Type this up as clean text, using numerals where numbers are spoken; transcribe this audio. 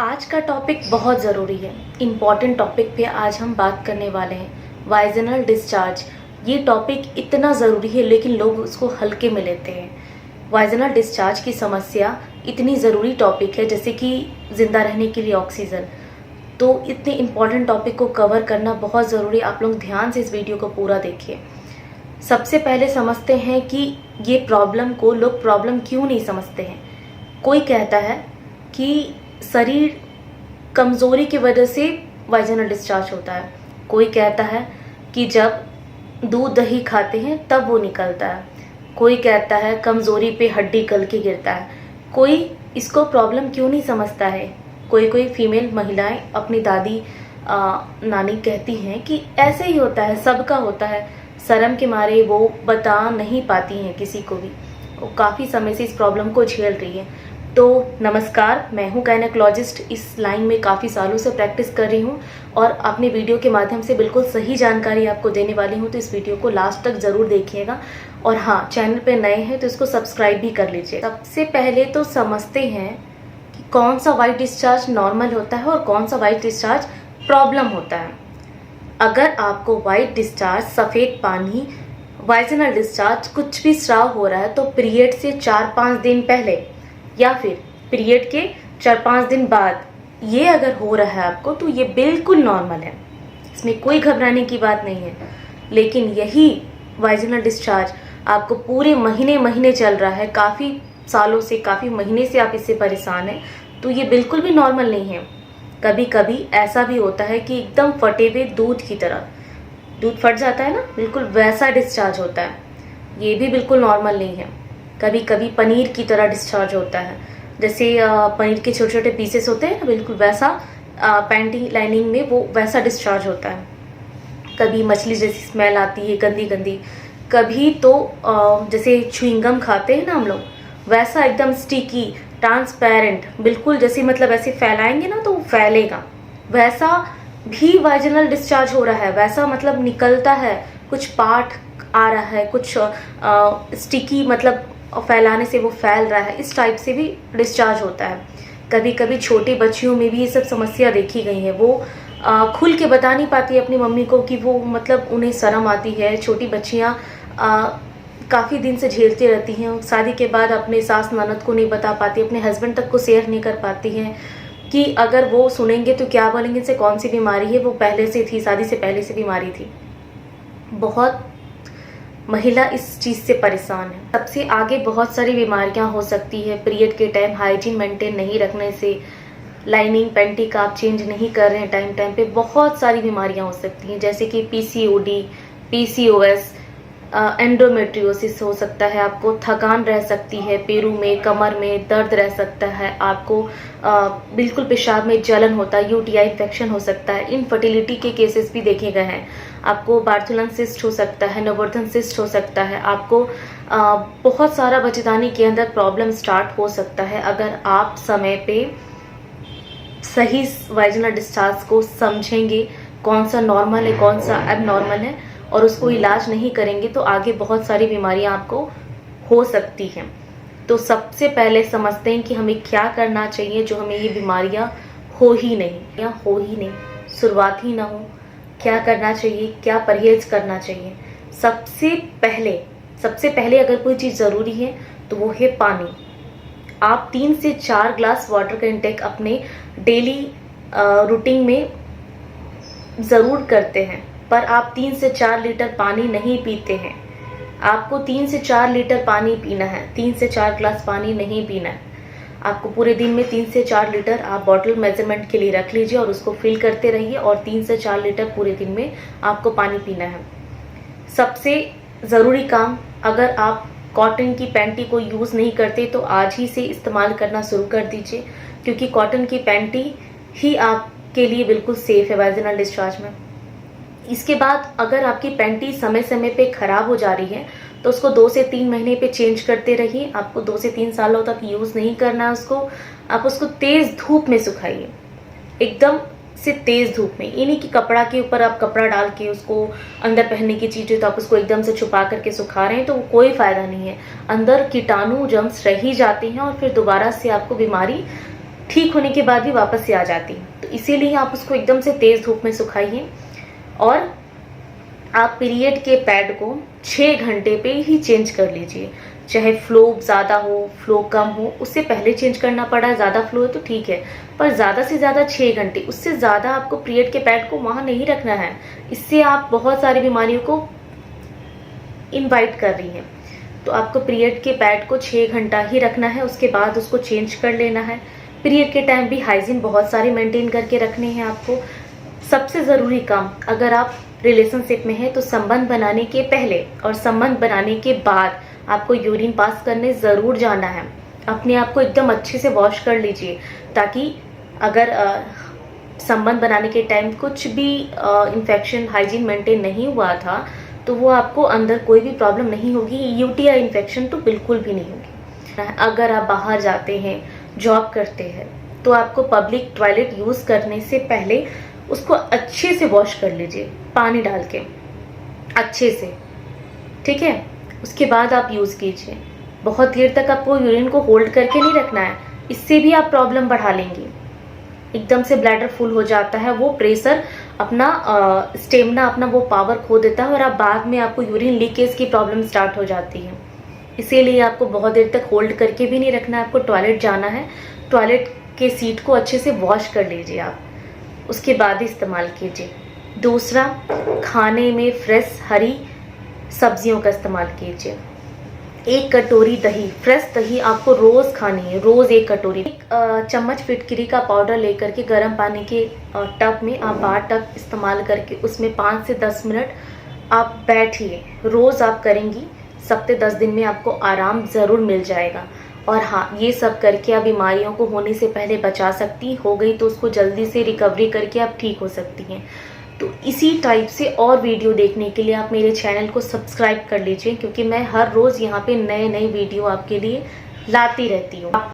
आज का टॉपिक बहुत ज़रूरी है। इम्पॉर्टेंट टॉपिक पे आज हम बात करने वाले हैं, वाइजनल डिस्चार्ज। ये टॉपिक इतना ज़रूरी है लेकिन लोग उसको हल्के में लेते हैं। वाइजनल डिस्चार्ज की समस्या इतनी ज़रूरी टॉपिक है जैसे कि ज़िंदा रहने के लिए ऑक्सीजन। तो इतने इम्पॉर्टेंट टॉपिक को कवर करना बहुत ज़रूरी। आप लोग ध्यान से इस वीडियो को पूरा देखिए। सबसे पहले समझते हैं कि ये प्रॉब्लम को लोग प्रॉब्लम क्यों नहीं समझते हैं। कोई कहता है कि शरीर कमज़ोरी की वजह से वाइजनल डिस्चार्ज होता है। कोई कहता है कि जब दूध दही खाते हैं तब वो निकलता है। कोई कहता है कमज़ोरी पे हड्डी गल के गिरता है। कोई इसको प्रॉब्लम क्यों नहीं समझता है। कोई फीमेल महिलाएं अपनी दादी नानी कहती हैं कि ऐसे ही होता है, सबका होता है। शर्म के मारे वो बता नहीं पाती हैं किसी को भी। वो काफ़ी समय से इस प्रॉब्लम को झेल रही है। तो नमस्कार, मैं हूं गायनेकोलॉजिस्ट। इस लाइन में काफ़ी सालों से प्रैक्टिस कर रही हूं और अपने वीडियो के माध्यम से बिल्कुल सही जानकारी आपको देने वाली हूं। तो इस वीडियो को लास्ट तक ज़रूर देखिएगा। और हाँ, चैनल पे नए हैं तो इसको सब्सक्राइब भी कर लीजिए। सबसे पहले तो समझते हैं कि कौन सा वाइट डिस्चार्ज नॉर्मल होता है और कौन सा वाइट डिस्चार्ज प्रॉब्लम होता है। अगर आपको वाइट डिस्चार्ज, सफ़ेद पानी, वाइजनल डिस्चार्ज कुछ भी स्राव हो रहा है तो पीरियड से 4-5 दिन पहले या फिर पीरियड के 4-5 दिन बाद ये अगर हो रहा है आपको तो ये बिल्कुल नॉर्मल है। इसमें कोई घबराने की बात नहीं है। लेकिन यही वाइजनल डिस्चार्ज आपको पूरे महीने चल रहा है, काफ़ी सालों से, काफ़ी महीने से आप इससे परेशान हैं, तो ये बिल्कुल भी नॉर्मल नहीं है। कभी कभी ऐसा भी होता है कि एकदम फटे हुए दूध की तरह, दूध फट जाता है ना, बिल्कुल वैसा डिस्चार्ज होता है। ये भी बिल्कुल नॉर्मल नहीं है। कभी कभी पनीर की तरह डिस्चार्ज होता है, जैसे पनीर के छोटे छोटे पीसेस होते हैं ना, बिल्कुल वैसा पैंटी लाइनिंग में वो वैसा डिस्चार्ज होता है। कभी मछली जैसी स्मेल आती है, गंदी गंदी। कभी तो जैसे च्युइंगम खाते हैं ना हम लोग, वैसा एकदम स्टिकी, ट्रांसपेरेंट, बिल्कुल जैसे मतलब ऐसे फैलाएंगे ना तो फैलेगा, वैसा भी वाइजनल डिस्चार्ज हो रहा है। वैसा मतलब निकलता है, कुछ पार्ट आ रहा है, कुछ स्टिकी, मतलब फैलाने से वो फैल रहा है, इस टाइप से भी डिस्चार्ज होता है। कभी कभी छोटे बच्चियों में भी ये सब समस्या देखी गई है। वो खुल के बता नहीं पाती अपनी मम्मी को कि वो मतलब उन्हें शर्म आती है। छोटी बच्चियाँ काफ़ी दिन से झेलती रहती हैं। शादी के बाद अपने सास ननद को नहीं बता पाती, अपने हस्बैंड तक को शेयर नहीं कर पाती हैं कि अगर वो सुनेंगे तो क्या बोलेंगे, इनसे कौन सी बीमारी है, वो पहले से थी, शादी से पहले से बीमारी थी। बहुत महिला इस चीज़ से परेशान है। सबसे आगे बहुत सारी बीमारियां हो सकती है। पीरियड के टाइम हाइजीन मेंटेन नहीं रखने से, लाइनिंग पैंटी का आप चेंज नहीं कर रहे हैं टाइम टाइम पे, बहुत सारी बीमारियां हो सकती हैं, जैसे कि पीसीओडी, पीसीओएस, एंडोमेट्रियोसिस हो सकता है। आपको थकान रह सकती है, पैरों में, कमर में दर्द रह सकता है। आपको बिल्कुल पेशाब में जलन होता है, यूटीआई इन्फेक्शन हो सकता है। इनफर्टिलिटी के केसेस भी देखे गए हैं। आपको बार्थुलन सिस्ट हो सकता है, नवोत्थन सिस्ट हो सकता है। आपको बहुत सारा बच्चेदानी के अंदर प्रॉब्लम स्टार्ट हो सकता है अगर आप समय पे सही वाइजनल डिस्चार्ज को समझेंगे, कौन सा नॉर्मल है, कौन सा एबनॉर्मल है, और उसको इलाज नहीं करेंगे तो आगे बहुत सारी बीमारियां आपको हो सकती हैं। तो सबसे पहले समझते हैं कि हमें क्या करना चाहिए जो हमें ये बीमारियां हो ही नहीं, शुरुआत ही ना हो। क्या करना चाहिए, क्या परहेज करना चाहिए। सबसे पहले अगर कोई चीज़ ज़रूरी है तो वो है पानी। आप 3 से 4 ग्लास वाटर का इंटेक अपने डेली रूटीन में ज़रूर करते हैं, पर आप 3 से 4 लीटर पानी नहीं पीते हैं। आपको 3 से 4 लीटर पानी पीना है, 3 से 4 ग्लास पानी नहीं पीना है। आपको पूरे दिन में 3 से 4 लीटर आप बॉटल मेजरमेंट के लिए रख लीजिए और उसको फिल करते रहिए, और 3 से 4 लीटर पूरे दिन में आपको पानी पीना है। सबसे ज़रूरी काम, अगर आप कॉटन की पैंटी को यूज़ नहीं करते तो आज ही से इस्तेमाल करना शुरू कर दीजिए, क्योंकि कॉटन की पैंटी ही आपके लिए बिल्कुल सेफ है वाइजनल डिस्चार्ज में। इसके बाद अगर आपकी पैंटी समय समय पे ख़राब हो जा रही है तो उसको 2 से 3 महीने पे चेंज करते रहिए। आपको 2 से 3 सालों तक यूज़ नहीं करना है उसको। आप उसको तेज़ धूप में सुखाइए, एकदम से तेज़ धूप में। ये नहीं कि कपड़ा के ऊपर आप कपड़ा डाल के उसको, अंदर पहनने की चीज़ है तो आप उसको एकदम से छुपा करके सुखा रहे हैं, तो कोई फ़ायदा नहीं है। अंदर कीटाणु जम्स रह ही जाते हैं और फिर दोबारा से आपको बीमारी ठीक होने के बाद भी वापस से आ जाती है। तो इसीलिए आप उसको एकदम से तेज़ धूप में सुखाइए और आप पीरियड के पैड को 6 घंटे पे ही चेंज कर लीजिए। चाहे फ्लो ज़्यादा हो, फ्लो कम हो, उससे पहले चेंज करना पड़ा, ज़्यादा फ्लो है तो ठीक है, पर ज़्यादा से ज़्यादा 6 घंटे, उससे ज़्यादा आपको पीरियड के पैड को वहाँ नहीं रखना है। इससे आप बहुत सारी बीमारियों को इनवाइट कर रही हैं। तो आपको पीरियड के पैड को 6 घंटा ही रखना है, उसके बाद उसको चेंज कर लेना है। पीरियड के टाइम भी हाइजीन बहुत सारे मेंटेन करके रखने हैं आपको। सबसे ज़रूरी काम, अगर आप रिलेशनशिप में हैं तो संबंध बनाने के पहले और संबंध बनाने के बाद आपको यूरिन पास करने ज़रूर जाना है। अपने आप को एकदम अच्छे से वॉश कर लीजिए, ताकि अगर संबंध बनाने के टाइम कुछ भी इन्फेक्शन, हाइजीन मेंटेन नहीं हुआ था तो वो आपको अंदर कोई भी प्रॉब्लम नहीं होगी। यूटीआई इन्फेक्शन तो बिल्कुल भी नहीं होगी। अगर आप बाहर जाते हैं, जॉब करते हैं, तो आपको पब्लिक टॉयलेट यूज़ करने से पहले उसको अच्छे से वॉश कर लीजिए, पानी डाल के अच्छे से, ठीक है। उसके बाद आप यूज़ कीजिए। बहुत देर तक आपको यूरिन को होल्ड करके नहीं रखना है, इससे भी आप प्रॉब्लम बढ़ा लेंगी। एकदम से ब्लैडर फुल हो जाता है, वो प्रेशर अपना स्टेमिना, अपना वो पावर खो देता है और आप बाद में आपको यूरिन लीकेज की प्रॉब्लम स्टार्ट हो जाती है। इसीलिए आपको बहुत देर तक होल्ड करके भी नहीं रखना है। आपको टॉयलेट जाना है, टॉयलेट के सीट को अच्छे से वॉश कर लीजिए आप, उसके बाद ही इस्तेमाल कीजिए। दूसरा, खाने में फ्रेश हरी सब्जियों का इस्तेमाल कीजिए। 1 कटोरी दही, फ्रेश दही आपको रोज़ खानी है, रोज़ 1 कटोरी। 1 चम्मच फिटकरी का पाउडर लेकर के गर्म पानी के टब में आप बार टब इस्तेमाल करके उसमें 5 से 10 मिनट आप बैठिए। रोज़ आप करेंगी, सप्ताह 10 दिन में आपको आराम ज़रूर मिल जाएगा। और हाँ, ये सब करके आप बीमारियों को होने से पहले बचा सकती, हो गई तो उसको जल्दी से रिकवरी करके आप ठीक हो सकती हैं। तो इसी टाइप से और वीडियो देखने के लिए आप मेरे चैनल को सब्सक्राइब कर लीजिए, क्योंकि मैं हर रोज़ यहाँ पे नए नए वीडियो आपके लिए लाती रहती हूँ।